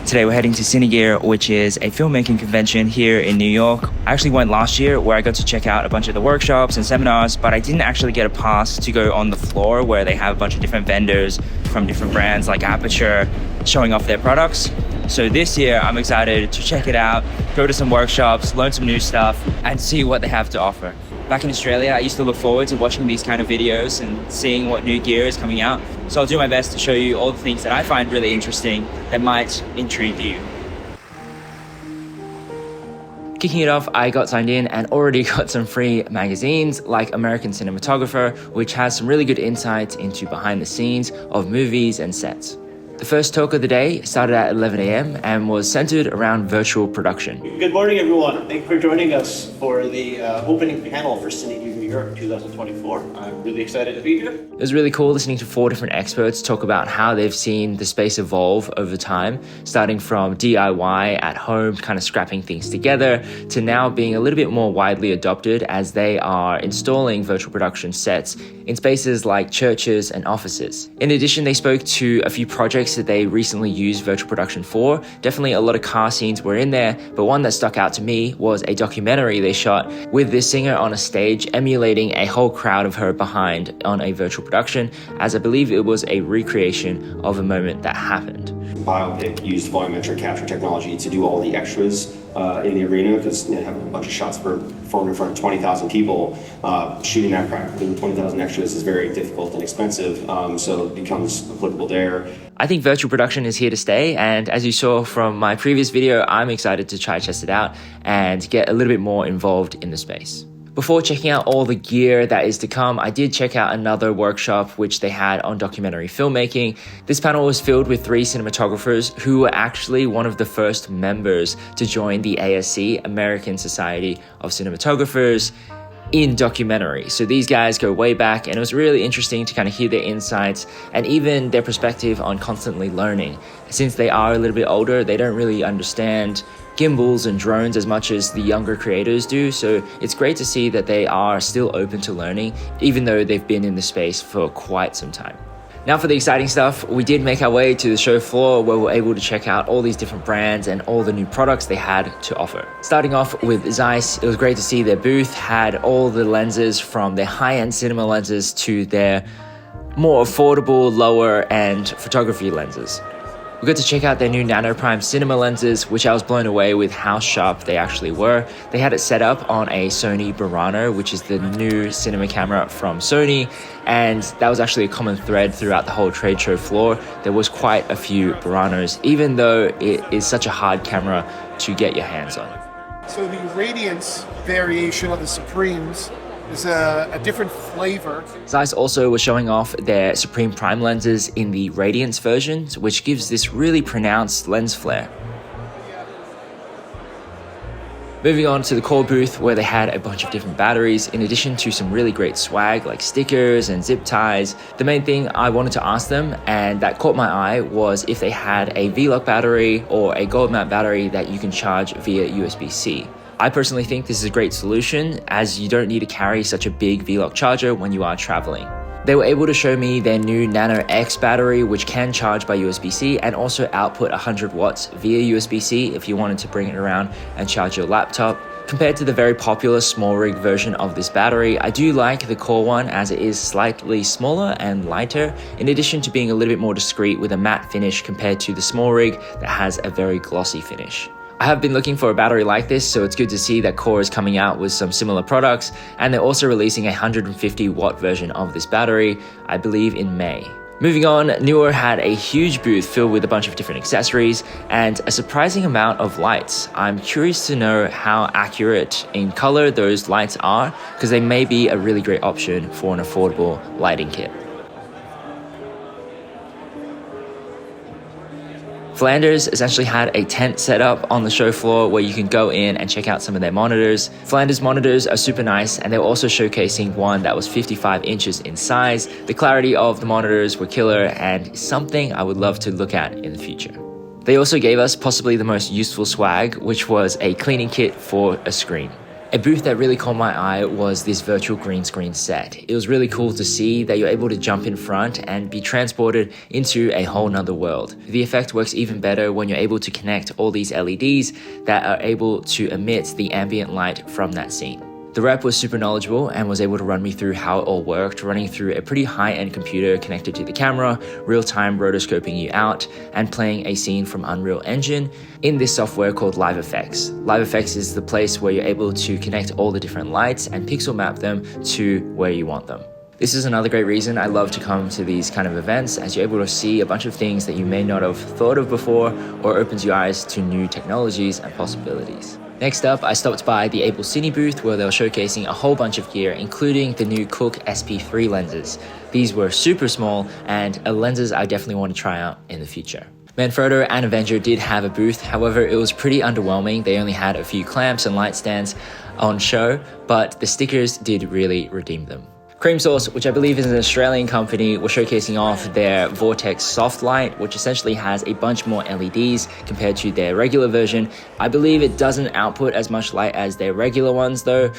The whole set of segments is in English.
Today we're heading to Cine, which is a filmmaking convention here in New York. I actually went last year where I got to check out a bunch of the workshops and seminars, but I didn't actually get a pass to go on the floor where they have a bunch of different vendors from different brands like Aperture showing off their products. So this year I'm excited to check it out, go to some workshops, learn some new stuff, and see what they have to offer. Back in Australia, I used to look forward to watching these kind of videos and seeing what new gear is coming out. So I'll do my best to show you all the things that I find really interesting that might intrigue you. Kicking it off, I got signed in and already got some free magazines like American Cinematographer, which has some really good insights into behind the scenes of movies and sets. The first talk of the day started at 11 a.m. and was centered around virtual production. Good morning, everyone. Thank you for joining us for the opening panel for Cine New York 2024. I'm really excited to be here. It was really cool listening to 4 different experts talk about how they've seen the space evolve over time, starting from DIY at home, kind of scrapping things together, to now being a little bit more widely adopted as they are installing virtual production sets in spaces like churches and offices. In addition, they spoke to a few projects that they recently used virtual production for. Definitely a lot of car scenes were in there, but one that stuck out to me was a documentary they shot with this singer on a stage emulating a whole crowd of her behind on a virtual production, as I believe it was a recreation of a moment that happened. Biopic used volumetric capture technology to do all the extras in the arena because they have a bunch of shots performed in front of 20,000 people. Shooting that practically with 20,000 extras is very difficult and expensive, so it becomes applicable there. I think virtual production is here to stay, and as you saw from my previous video, I'm excited to try test it out and get a little bit more involved in the space. Before checking out all the gear that is to come, I did check out another workshop which they had on documentary filmmaking. This panel was filled with 3 cinematographers who were actually one of the first members to join the ASC, American Society of Cinematographers, in documentary. So these guys go way back, and it was really interesting to kind of hear their insights and even their perspective on constantly learning. Since they are a little bit older, they don't really understand gimbals and drones as much as the younger creators do, so it's great to see that they are still open to learning, even though they've been in the space for quite some time. Now for the exciting stuff, we did make our way to the show floor where we were able to check out all these different brands and all the new products they had to offer. Starting off with Zeiss, it was great to see their booth had all the lenses from their high-end cinema lenses to their more affordable, lower-end photography lenses. We got to check out their new Nano Prime cinema lenses, which I was blown away with how sharp they actually were. They had it set up on a Sony Burano, which is the new cinema camera from Sony, and that was actually a common thread throughout the whole trade show floor. There was quite a few Buranos, even though it is such a hard camera to get your hands on. So the radiance variation of the Supremes is a different flavor. Zeiss also was showing off their Supreme Prime lenses in the Radiance versions, which gives this really pronounced lens flare. Moving on to the core booth where they had a bunch of different batteries in addition to some really great swag like stickers and zip ties. The main thing I wanted to ask them, and that caught my eye, was if they had a V-Lock battery or a gold mount battery that you can charge via USB-C. I personally think this is a great solution as you don't need to carry such a big V-Lock charger when you are traveling. They were able to show me their new Nano X battery, which can charge by USB-C and also output 100 watts via USB-C if you wanted to bring it around and charge your laptop. Compared to the very popular small rig version of this battery, I do like the core one as it is slightly smaller and lighter, in addition to being a little bit more discreet with a matte finish compared to the small rig that has a very glossy finish. I have been looking for a battery like this, so it's good to see that Core is coming out with some similar products, and they're also releasing a 150 watt version of this battery, I believe in May. Moving on, Neewer had a huge booth filled with a bunch of different accessories and a surprising amount of lights. I'm curious to know how accurate in color those lights are, because they may be a really great option for an affordable lighting kit. Flanders essentially had a tent set up on the show floor where you can go in and check out some of their monitors. Flanders monitors are super nice, and they were also showcasing one that was 55 inches in size. The clarity of the monitors were killer and something I would love to look at in the future. They also gave us possibly the most useful swag, which was a cleaning kit for a screen. A booth that really caught my eye was this virtual green screen set. It was really cool to see that you're able to jump in front and be transported into a whole nother world. The effect works even better when you're able to connect all these LEDs that are able to emit the ambient light from that scene. The rep was super knowledgeable and was able to run me through how it all worked, running through a pretty high-end computer connected to the camera, real-time rotoscoping you out, and playing a scene from Unreal Engine in this software called Live Effects. Live Effects is the place where you're able to connect all the different lights and pixel map them to where you want them. This is another great reason I love to come to these kind of events, as you're able to see a bunch of things that you may not have thought of before, or opens your eyes to new technologies and possibilities. Next up, I stopped by the Cine booth where they were showcasing a whole bunch of gear, including the new Cooke SP3 lenses. These were super small and are lenses I definitely want to try out in the future. Manfrotto and Avenger did have a booth, however it was pretty underwhelming. They only had a few clamps and light stands on show, but the stickers did really redeem them. Cream Source, which I believe is an Australian company, was showcasing off their Vortex soft light, which essentially has a bunch more LEDs compared to their regular version. I believe it doesn't output as much light as their regular ones though,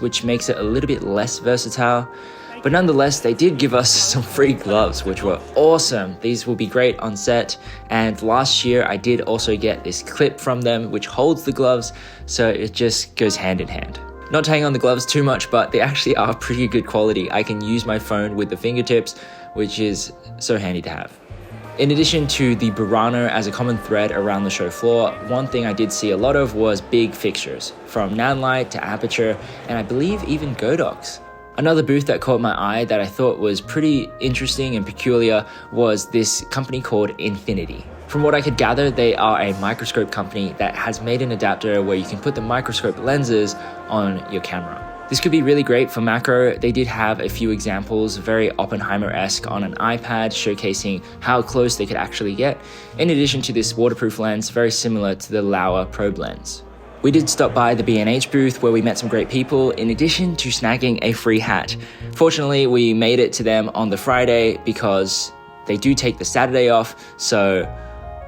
which makes it a little bit less versatile. But nonetheless, they did give us some free gloves, which were awesome. These will be great on set. And last year, I did also get this clip from them, which holds the gloves, so it just goes hand in hand. Not tying on the gloves too much, but they actually are pretty good quality. I can use my phone with the fingertips, which is so handy to have. In addition to the Burano as a common thread around the show floor, one thing I did see a lot of was big fixtures, from Nanlite to Aperture, and I believe even Godox. Another booth that caught my eye that I thought was pretty interesting and peculiar was this company called Infinity. From what I could gather, they are a microscope company that has made an adapter where you can put the microscope lenses on your camera. This could be really great for macro. They did have a few examples, very Oppenheimer-esque on an iPad, showcasing how close they could actually get, in addition to this waterproof lens, very similar to the Laowa probe lens. We did stop by the B&H booth where we met some great people, in addition to snagging a free hat. Fortunately, we made it to them on the Friday because they do take the Saturday off, so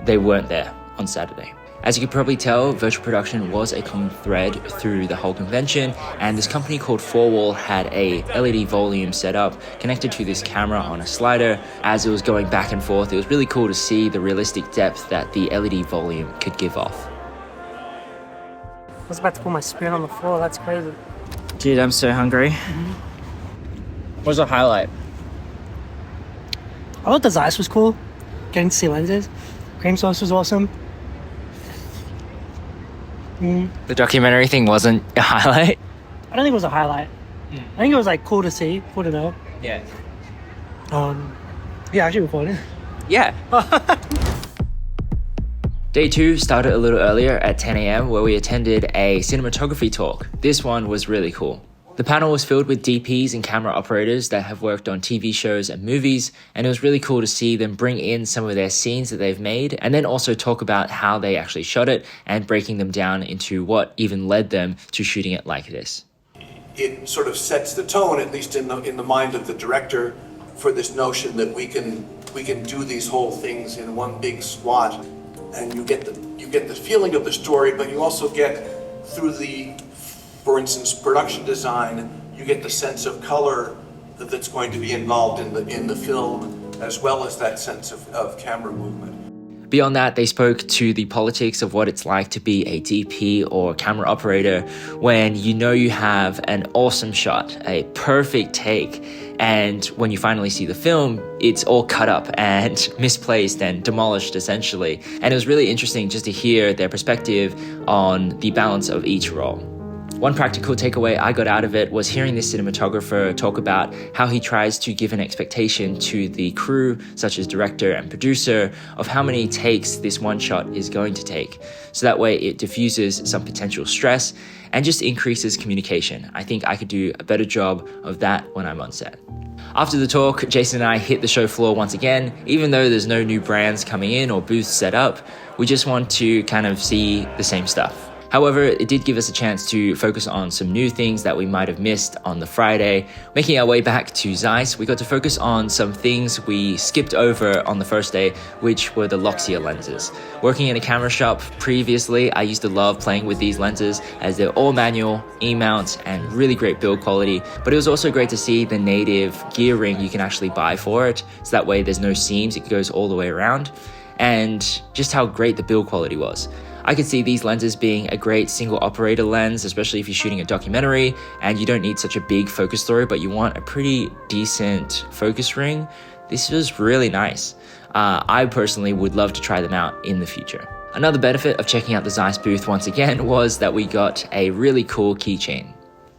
they weren't there on Saturday. As you could probably tell, virtual production was a common thread through the whole convention, and this company called 4Wall had a LED volume set up connected to this camera on a slider. As it was going back and forth, it was really cool to see the realistic depth that the LED volume could give off. I was about to put my spoon on the floor, that's crazy. Dude, I'm so hungry. What's the highlight? I thought the Zeiss was cool. Getting to see lenses. Cream Sauce was awesome. The documentary thing wasn't a highlight? I don't think it was a highlight. I think it was like cool to see, cool to know. Yeah. Yeah, actually recording. Yeah. Day 2 started a little earlier at 10 a.m. where we attended a cinematography talk. This one was really cool. The panel was filled with DPs and camera operators that have worked on TV shows and movies, and it was really cool to see them bring in some of their scenes that they've made and then also talk about how they actually shot it and breaking them down into what even led them to shooting it like this. It sort of sets the tone, at least in the mind of the director, for this notion that we can do these whole things in one big swath, and you get the feeling of the story, but you also get through for instance, production design, you get the sense of color that's going to be involved in the film, as well as that sense of camera movement. Beyond that, they spoke to the politics of what it's like to be a DP or camera operator when you know you have an awesome shot, a perfect take, and when you finally see the film, it's all cut up and misplaced and demolished essentially. And it was really interesting just to hear their perspective on the balance of each role. One practical takeaway I got out of it was hearing this cinematographer talk about how he tries to give an expectation to the crew, such as director and producer, of how many takes this one shot is going to take. So that way it diffuses some potential stress and just increases communication. I think I could do a better job of that when I'm on set. After the talk, Jason and I hit the show floor once again. Even though there's no new brands coming in or booths set up, we just want to kind of see the same stuff. However, it did give us a chance to focus on some new things that we might have missed on the Friday. Making our way back to Zeiss, we got to focus on some things we skipped over on the first day, which were the Loxia lenses. Working in a camera shop previously, I used to love playing with these lenses as they're all manual, E-mounts, and really great build quality. But it was also great to see the native gear ring you can actually buy for it, so that way there's no seams, it goes all the way around, and just how great the build quality was. I could see these lenses being a great single operator lens, especially if you're shooting a documentary and you don't need such a big focus throw, but you want a pretty decent focus ring. This was really nice. I personally would love to try them out in the future. Another benefit of checking out the Zeiss booth once again was that we got a really cool keychain.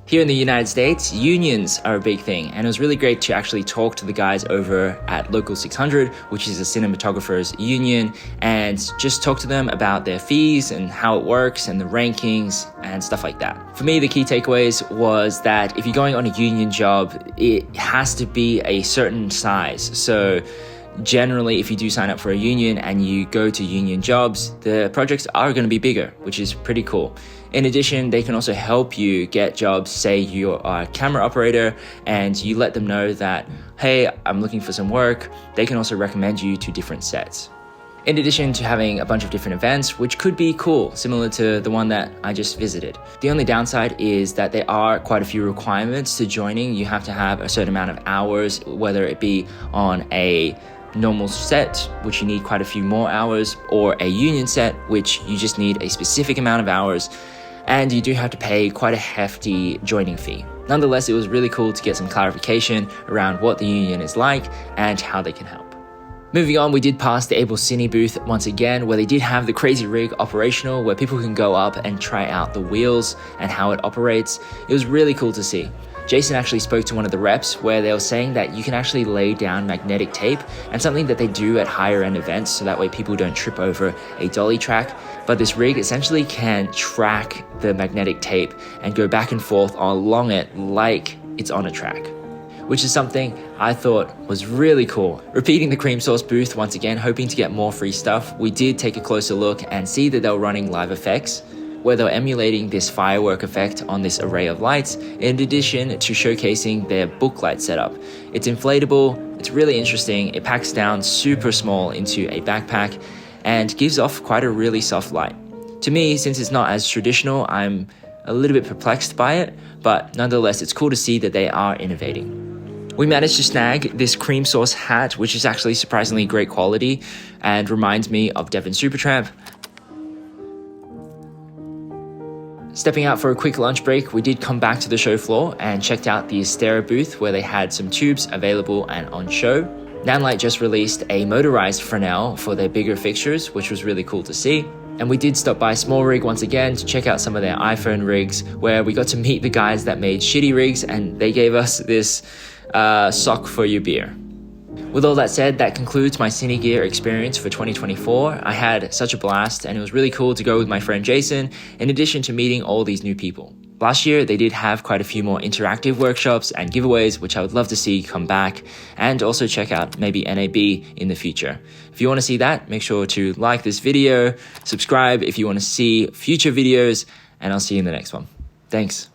Here in the United States, unions are a big thing, and it was really great to actually talk to the guys over at Local 600, which is a cinematographers union, and just talk to them about their fees and how it works and the rankings and stuff like that. For me, the key takeaways was that if you're going on a union job, it has to be a certain size. So generally, if you do sign up for a union and you go to union jobs, the projects are going to be bigger, which is pretty cool. In addition, they can also help you get jobs. Say you're a camera operator and you let them know that, hey, I'm looking for some work. They can also recommend you to different sets. In addition to having a bunch of different events, which could be cool, similar to the one that I just visited. The only downside is that there are quite a few requirements to joining. You have to have a certain amount of hours, whether it be on a normal set, which you need quite a few more hours, or a union set, which you just need a specific amount of hours, and you do have to pay quite a hefty joining fee. Nonetheless, it was really cool to get some clarification around what the union is like and how they can help. Moving on, we did pass the Able Cine booth once again, where they did have the crazy rig operational, where people can go up and try out the wheels and how it operates. It was really cool to see. Jason actually spoke to one of the reps where they were saying that you can actually lay down magnetic tape, and something that they do at higher end events so that way people don't trip over a dolly track. But this rig essentially can track the magnetic tape and go back and forth along it like it's on a track, which is something I thought was really cool. Repeating the Cream Sauce booth once again, hoping to get more free stuff, we did take a closer look and see that they were running live effects, where they're emulating this firework effect on this array of lights, in addition to showcasing their booklight setup. It's inflatable, it's really interesting, it packs down super small into a backpack, and gives off quite a really soft light. To me, since it's not as traditional, I'm a little bit perplexed by it, but nonetheless, it's cool to see that they are innovating. We managed to snag this Cream Sauce hat, which is actually surprisingly great quality and reminds me of Devon Supertramp. Stepping out for a quick lunch break, we did come back to the show floor and checked out the Astera booth where they had some tubes available and on show. Nanlite just released a motorized Fresnel for their bigger fixtures, which was really cool to see. And we did stop by Small Rig once again to check out some of their iPhone rigs, where we got to meet the guys that made shitty rigs, and they gave us this sock for your beer. With all that said, that concludes my Cine Gear experience for 2024. I had such a blast, and it was really cool to go with my friend Jason, in addition to meeting all these new people. Last year, they did have quite a few more interactive workshops and giveaways, which I would love to see come back, and also check out maybe NAB in the future. If you want to see that, make sure to like this video, subscribe if you want to see future videos, and I'll see you in the next one. Thanks.